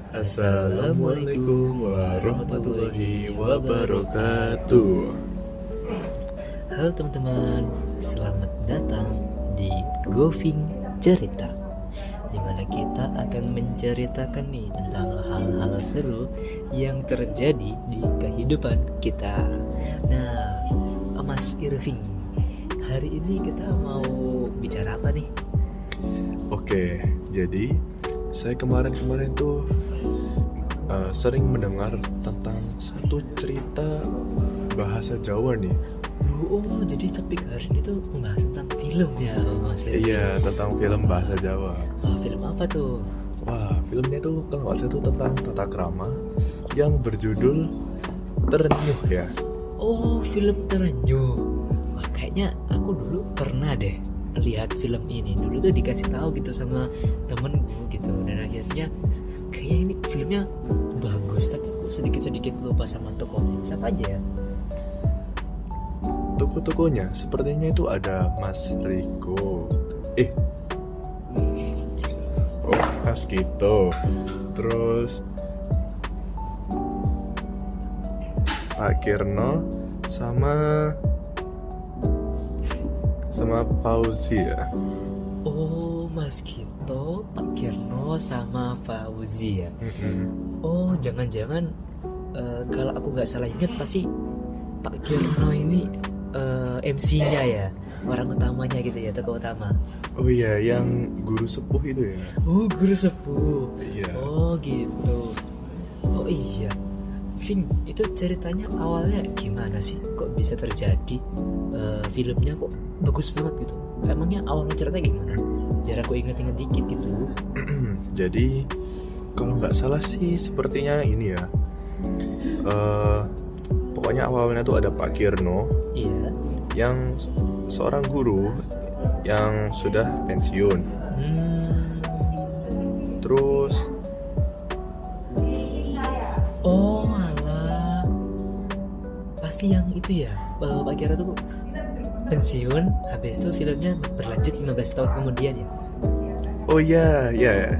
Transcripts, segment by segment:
Assalamualaikum warahmatullahi wabarakatuh. Halo teman-teman, selamat datang di Goving Cerita, dimana kita akan menceritakan nih tentang hal-hal seru yang terjadi di kehidupan kita. Nah, Mas Irving, hari ini kita mau bicara apa nih? Oke, jadi saya kemarin tuh sering mendengar tentang satu cerita bahasa Jawa nih. Oh, jadi topik hari ini tuh membahas tentang film ya, Mas Irving? Iya, tentang film bahasa Jawa. Wah, film apa tuh? Wah, filmnya tuh kalau nggak salah tuh tentang tata krama yang berjudul Terenyuh ya. Oh, film Terenyuh. Wah, kayaknya aku dulu pernah deh lihat film ini. Dulu tuh dikasih tahu gitu sama temenku gitu, dan akhirnya kayaknya ini filmnya bagus, tapi aku sedikit lupa sama tokohnya. Siapa aja ya? Tokoh-tokohnya sepertinya itu ada Mas Riko. Mas Kito. Terus Pak Kirno sama Fauzi ya. Oh, Mas Kito, Pak Kirno sama Fauzi ya. Oh, jangan-jangan kalau aku nggak salah ingat pasti Pak Kirno ini MC-nya ya, orang utamanya gitu ya, tokoh utama. Oh iya, yang guru sepuh itu ya. Oh, guru sepuh. Iya. Oh gitu. Oh iya, Ving, itu ceritanya awalnya gimana sih? Kok bisa terjadi? Filmnya kok bagus banget gitu. Emangnya awalnya ceritanya gimana? Biar aku inget-inget dikit gitu. Jadi kalau nggak salah sih sepertinya ini ya. Pokoknya awalnya tuh ada Pak Kirno. Iya. Yang seorang guru yang sudah pensiun. Terus Oh alah, pasti yang itu ya, Pak Kira tuh pensiun, habis itu filmnya berlanjut 15 tahun kemudian ya. oh iya, ya.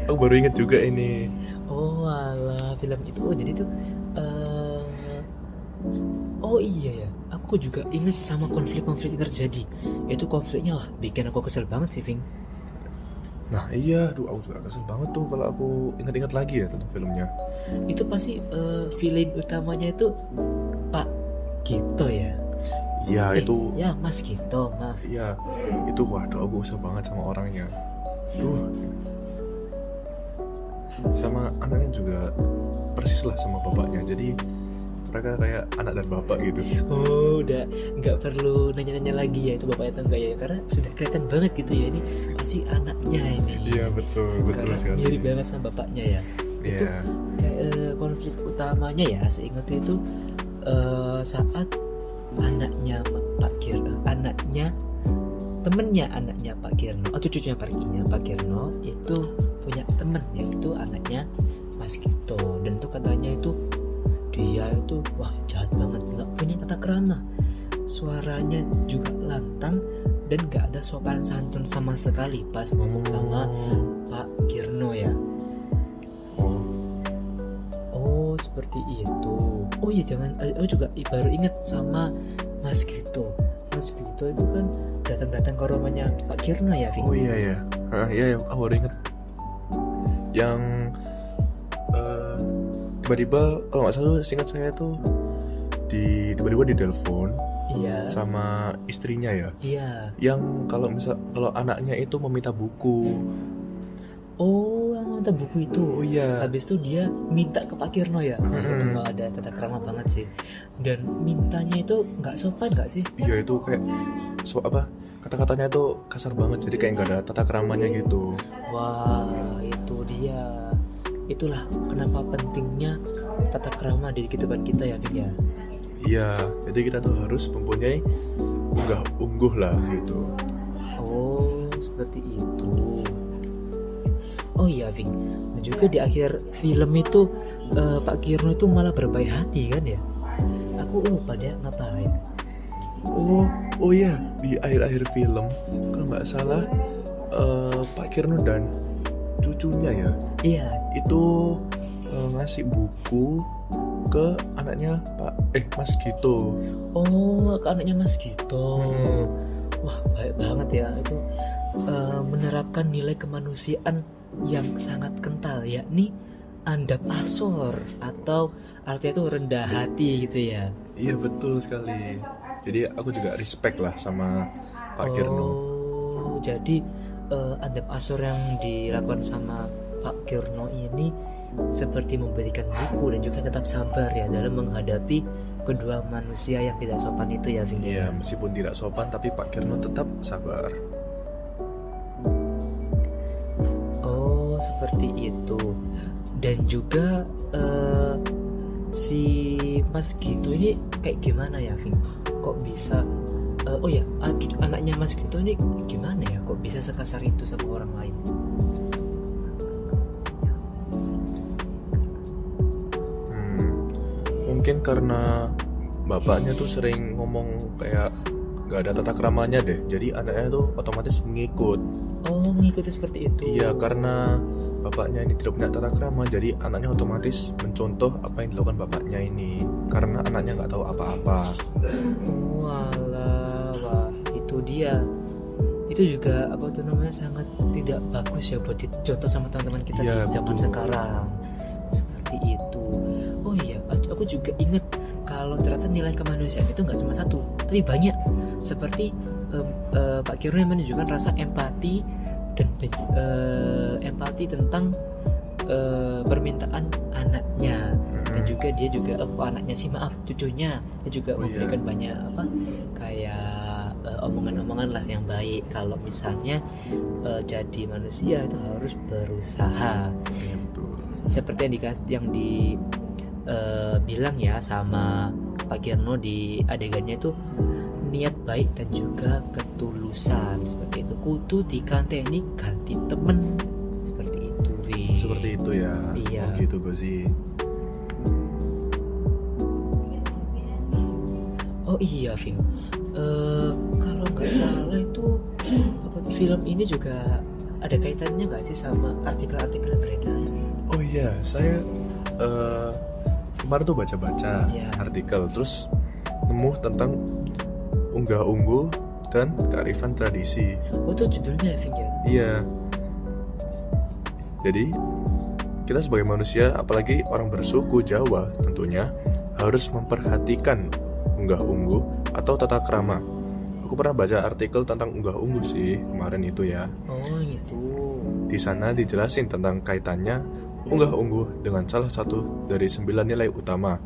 Aku baru inget juga ini. Oh alah, film itu, oh jadi tuh oh iya ya, aku juga inget sama konflik-konflik yang terjadi. Itu konfliknya, wah, bikin aku kesel banget sih, Ving. Nah iya, aku juga kesel banget tuh kalau aku ingat-ingat lagi ya tentang filmnya. Itu pasti villain utamanya itu Pak Gito ya. Iya itu. Ya, Mas Gito, maaf. Iya, itu waduh aku kesel banget sama orangnya. Sama anaknya juga persis lah sama bapaknya. Jadi mereka kayak anak dan bapak gitu. Oh, udah nggak perlu nanya-nanya lagi ya itu bapaknya atau enggak ya, karena sudah kelihatan banget gitu ya, ini pasti anaknya ini. Iya betul Karena sekali. mirip banget sama bapaknya ya. Itu Iya. kayak konflik utamanya ya, seingatnya itu saat anaknya Pak Kirno, anaknya Pak Kirno atau cucunya Pak Kirno itu punya temen, yaitu anaknya Mas Kito, dan tuh katanya itu dia itu wah jahat banget, nggak punya tata krama, suaranya juga lantang dan nggak ada sopan santun sama sekali pas ngomong sama Pak Kirno ya. Oh seperti itu. Oh iya, jangan juga baru ingat sama Mas Gito. Mas Gito itu kan datang ke rumahnya Pak Kirno ya, Ving? Oh iya. Iya, aku baru inget. Yang tiba-tiba kalau nggak salah seingat saya tuh tiba-tiba ditelepon. Iya. Sama istrinya ya. Iya. Yang kalau anaknya itu meminta buku. Oh, yang minta buku itu. Oh iya. Habis itu dia minta ke Pak Kirno ya. Itu nggak ada tata krama banget sih. Dan mintanya itu nggak sopan nggak sih? Iya itu kayak kata-katanya itu kasar banget, jadi kayak nggak ada tata keramanya gitu. Wah, itu dia. Itulah kenapa pentingnya tata krama di kehidupan kita ya, Ving ya. Iya, jadi kita tuh harus mempunyai unggah-ungguh lah gitu. Oh, seperti itu. Oh iya, Ving. Dan juga di akhir film itu Pak Kirno itu malah berbaik hati kan ya. Aku lupa dia ngapain. Oh iya, di akhir-akhir film kalau nggak salah Pak Kirno dan cucunya ya Iya. itu ngasih buku ke anaknya Mas Gito. Oh, ke anaknya Mas Gito. Wah, baik banget ya itu, menerapkan nilai kemanusiaan yang sangat kental, yakni andap asor atau artinya itu rendah hati gitu ya. Iya betul sekali. Jadi aku juga respect lah sama Pak Kirno. Oh, jadi andap asor yang dilakukan sama Pak Kirno ini seperti memberikan buku dan juga tetap sabar ya dalam menghadapi kedua manusia yang tidak sopan itu ya, Ving. Iya, meskipun tidak sopan tapi Pak Kirno tetap sabar. Oh, seperti itu. Dan juga si Mas Gito ini kayak gimana ya, Ving? Kok bisa oh ya, anaknya Mas Gito ini gimana ya? Kok bisa sekasar itu sama orang lain? Mungkin karena bapaknya tuh sering ngomong kayak gak ada tata keramanya deh. Jadi anaknya tuh otomatis mengikut. Oh, mengikuti seperti itu. Iya, karena bapaknya ini tidak punya tata krama, jadi anaknya otomatis mencontoh apa yang dilakukan bapaknya ini. Karena anaknya nggak tahu apa-apa. Walah, wah itu dia. Itu juga apa tuh namanya sangat tidak bagus ya buat dicontoh sama teman-teman kita Iya, di zaman betul. sekarang. Seperti itu. Oh iya, aku juga ingat kalau ternyata nilai kemanusiaan itu nggak cuma satu, tapi banyak. Seperti Pak Kirno yang menunjukkan rasa empati dan empati tentang permintaan anaknya, dan juga dia juga anaknya sih maaf cucunya dia juga memberikan banyak apa kayak omongan-omongan lah yang baik kalau misalnya jadi manusia itu harus berusaha. Iya, betul. Seperti yang bilang ya sama Pak Kirno di adegannya itu niat baik dan juga ketulusan, seperti itu. Kudu dikanteni ganti temen, seperti itu, Vin. Seperti itu ya. Iya. Oh, gitu Gozi. Oh iya, Vin. Kalau nggak salah itu film ini juga ada kaitannya nggak sih sama artikel-artikel yang beredar? Oh iya, saya kemarin tuh baca-baca artikel, terus nemu tentang unggah-ungguh dan kearifan tradisi. Oh, itu judulnya, Vin ya? Iya. Jadi kita sebagai manusia, apalagi orang bersuku Jawa, tentunya harus memperhatikan unggah-ungguh atau tata krama. Aku pernah baca artikel tentang unggah-ungguh sih kemarin itu ya. Oh itu. Di sana dijelasin tentang kaitannya unggah-ungguh dengan salah satu dari 9 nilai utama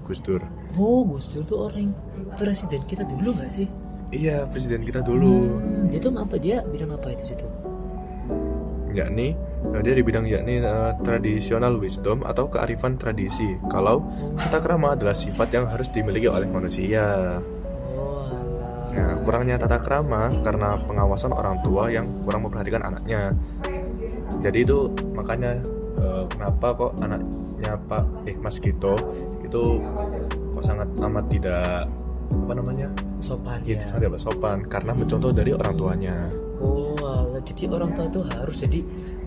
Gus Dur. Oh, Gus Dur tuh orang presiden kita dulu nggak sih? Iya, presiden kita dulu. Dia tuh apa, dia bilang apa itu situ? Yakni dia di bidang traditional wisdom atau kearifan tradisi. Kalau tata krama adalah sifat yang harus dimiliki oleh manusia. Oh alah. Nah, kurangnya tata krama karena pengawasan orang tua yang kurang memperhatikan anaknya. Jadi itu makanya kenapa kok anaknya Mas Gito itu kok sangat amat tidak sopan ya, tidak sopan karena mencontoh dari orang tuanya. Oh alah, jadi orang tua itu harus jadi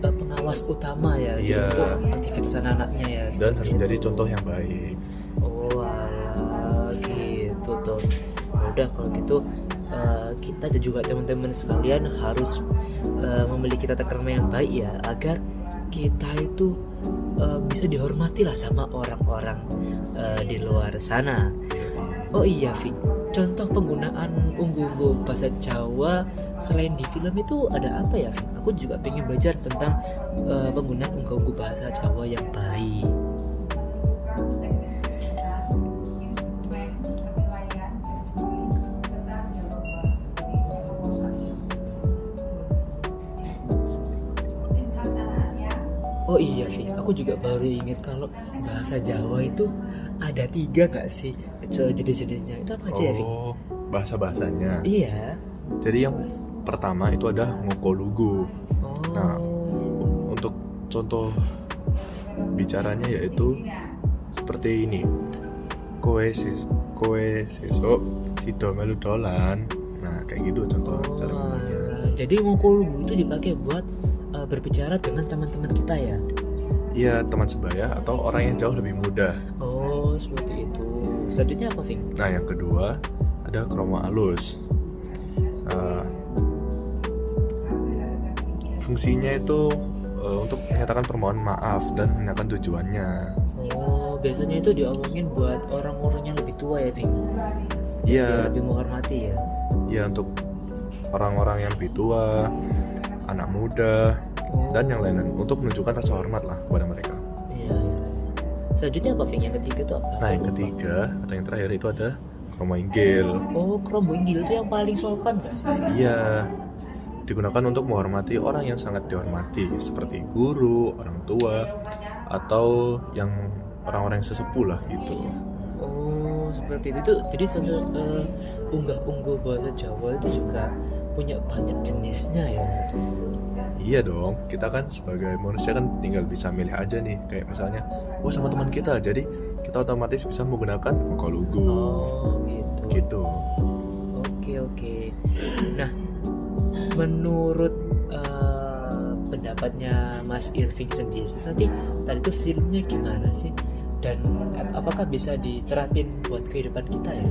pengawas utama ya, Iya. untuk aktivitas anak-anaknya ya. Dan harus menjadi contoh yang baik. Oh alah, gitu tuh. Udah kalau gitu kita dan juga teman-teman sekalian harus memiliki tata krama yang baik ya, agar kita itu bisa dihormati lah sama orang-orang di luar sana. Oh iya, Vin, contoh penggunaan unggu-unggu bahasa Jawa selain di film itu ada apa ya, Vin? Aku juga pengen belajar tentang penggunaan unggu-unggu bahasa Jawa yang baik. Oh iya, Vin, aku juga baru ingat kalau bahasa Jawa itu ada 3 nggak sih jenis-jenisnya? Itu apa aja ya, Vin? Oh, bahasa-bahasanya. Iya. Jadi yang pertama itu ada ngokolugu. Oh. Nah, untuk contoh bicaranya yaitu seperti ini. Kowe sesuk sido melu dolan. Nah, kayak gitu contoh cara ngomongnya. Jadi ngokolugu itu dipakai buat berbicara dengan teman-teman kita ya. Iya, teman sebaya atau orang yang jauh lebih muda. Oh, seperti itu. Selanjutnya apa, Ving? Nah, yang kedua ada kromo alus. Fungsinya itu untuk menyatakan permohonan maaf dan menyatakan tujuannya. Oh, biasanya itu diomongin buat orang-orang yang lebih tua ya, Ving? Iya. Biar lebih menghormati ya. Iya, untuk orang-orang yang lebih tua, anak muda, dan yang lain-lain, untuk menunjukkan rasa hormat lah kepada mereka. Iya. Selanjutnya apa, Ving? Yang ketiga itu apa? Nah, yang ketiga atau yang terakhir itu ada kromo inggil. Oh, kromo inggil itu yang paling sopan gak sih? Iya, digunakan untuk menghormati orang yang sangat dihormati, seperti guru, orang tua, atau yang orang-orang yang sesepuh lah gitu. Oh, seperti itu. Jadi unggah-ungguh bahasa Jawa itu juga punya banyak jenisnya ya. Iya dong, kita kan sebagai manusia kan tinggal bisa milih aja nih. Kayak misalnya, wah sama teman kita, jadi kita otomatis bisa menggunakan mokolugu. Oh, gitu. Gitu. Oke. Nah, menurut pendapatnya Mas Irving sendiri, nanti tadi itu filmnya gimana sih? Dan apakah bisa diterapin buat kehidupan kita ya?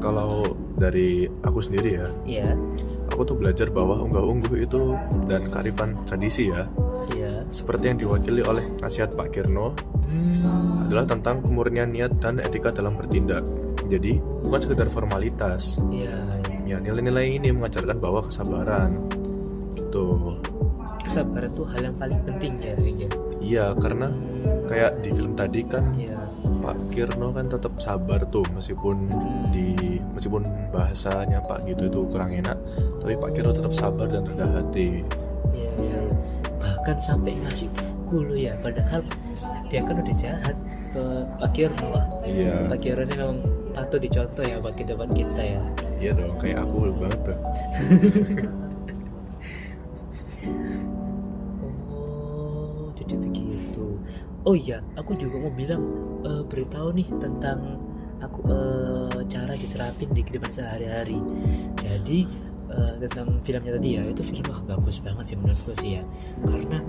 Kalau dari aku sendiri ya, Iya. aku tuh belajar bahwa unggah-ungguh itu dan kearifan tradisi ya, Iya. seperti yang diwakili oleh nasihat Pak Kirno, adalah tentang kemurnian niat dan etika dalam bertindak. Jadi bukan sekedar formalitas. Iya. Ya, nilai-nilai ini mengajarkan bahwa kesabaran gitu. Kesabaran tuh hal yang paling penting ya, Ving ya. Iya, karena kayak di film tadi kan Iya. Pak Kirno kan tetap sabar tuh meskipun bahasanya Pak gitu itu kurang enak, tapi Pak Kirno tetap sabar dan rendah hati. Iya. Bahkan sampai ngasih buku loh ya, padahal dia kan udah jahat ke Pak Kirno lah. Iya. Pak Kirno ini memang patut dicontoh ya buat kehidupan kita ya. Iya dong, kayak aku banget tuh. Oh, jadi begitu. Oh iya, aku juga mau bilang beritahu nih tentang cara diterapin di kehidupan sehari-hari. Jadi tentang filmnya tadi ya, itu film bagus banget sih menurutku sih ya, karena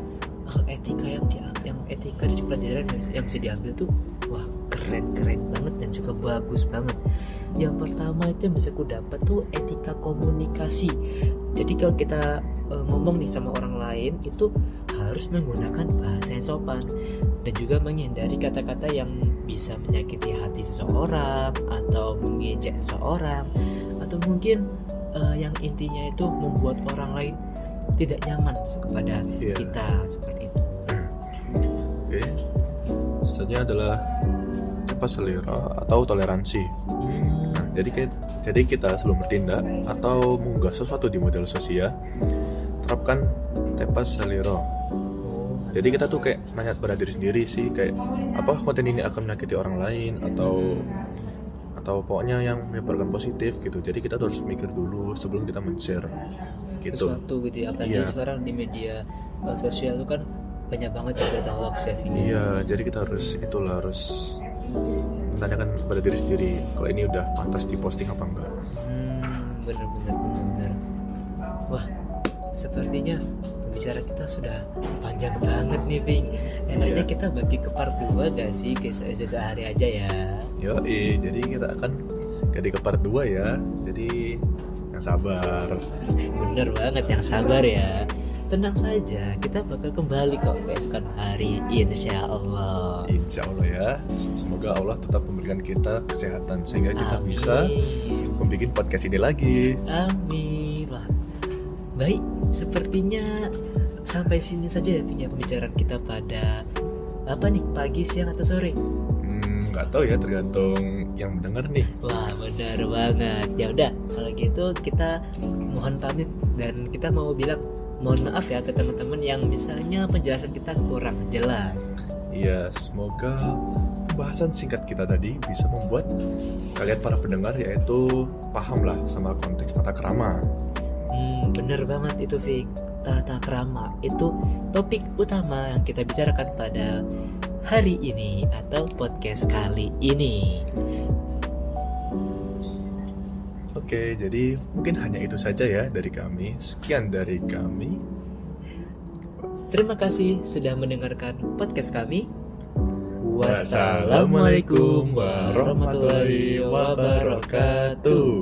etika yang etika di pelajaran yang bisa diambil tuh wah keren banget dan juga bagus banget. Yang pertama itu yang bisa ku dapat tuh etika komunikasi. Jadi kalau kita ngomong nih sama orang lain itu harus menggunakan bahasa yang sopan dan juga menghindari kata-kata yang bisa menyakiti hati seseorang atau mengejek seseorang, atau mungkin yang intinya itu membuat orang lain tidak nyaman kepada kita, seperti itu. Oke. Selanjutnya adalah apa, selera atau toleransi. Nah, jadi kita sebelum bertindak atau mengunggah sesuatu di model sosial, terapkan tepas selera. Jadi kita tuh kayak nanya pada diri sendiri sih, kayak apa konten ini akan menyakiti orang lain atau pokoknya yang menyebarkan positif gitu. Jadi kita tuh harus mikir dulu sebelum kita men-share gitu. Sesuatu gitu ya, apalagi sekarang di media sosial itu kan banyak banget juga hoax ya. Iya, jadi kita harus menanyakan pada diri sendiri kalau ini udah pantas diposting apa enggak. Bener. Wah, sepertinya pembicaraan kita sudah panjang banget nih, Ving. Enaknya kita bagi ke part 2 gak sih, kayak sehari aja ya. Jadi kita akan ganti ke part 2 ya. Jadi yang sabar. Bener banget, yang sabar ya. Tenang saja, kita bakal kembali kok keesokan hari, insya Allah. Insya Allah ya. Semoga Allah tetap memberikan kita kesehatan sehingga kita bisa membuat podcast ini lagi. Amin. Wah, baik, sepertinya sampai sini saja ya pembicaraan kita pada apa nih, pagi, siang atau sore? Nggak tahu ya, tergantung yang mendengar nih. Wah, benar banget. Ya udah, kalau gitu kita mohon pamit dan kita mau bilang mohon maaf ya ke teman-teman yang misalnya penjelasan kita kurang jelas. Iya, semoga pembahasan singkat kita tadi bisa membuat kalian para pendengar yaitu paham lah sama konteks tata krama. Bener banget itu, Vic. Tata krama itu topik utama yang kita bicarakan pada hari ini atau podcast kali ini. Oke, jadi mungkin hanya itu saja ya dari kami. Sekian dari kami. Terima kasih sudah mendengarkan podcast kami. Wassalamualaikum warahmatullahi wabarakatuh.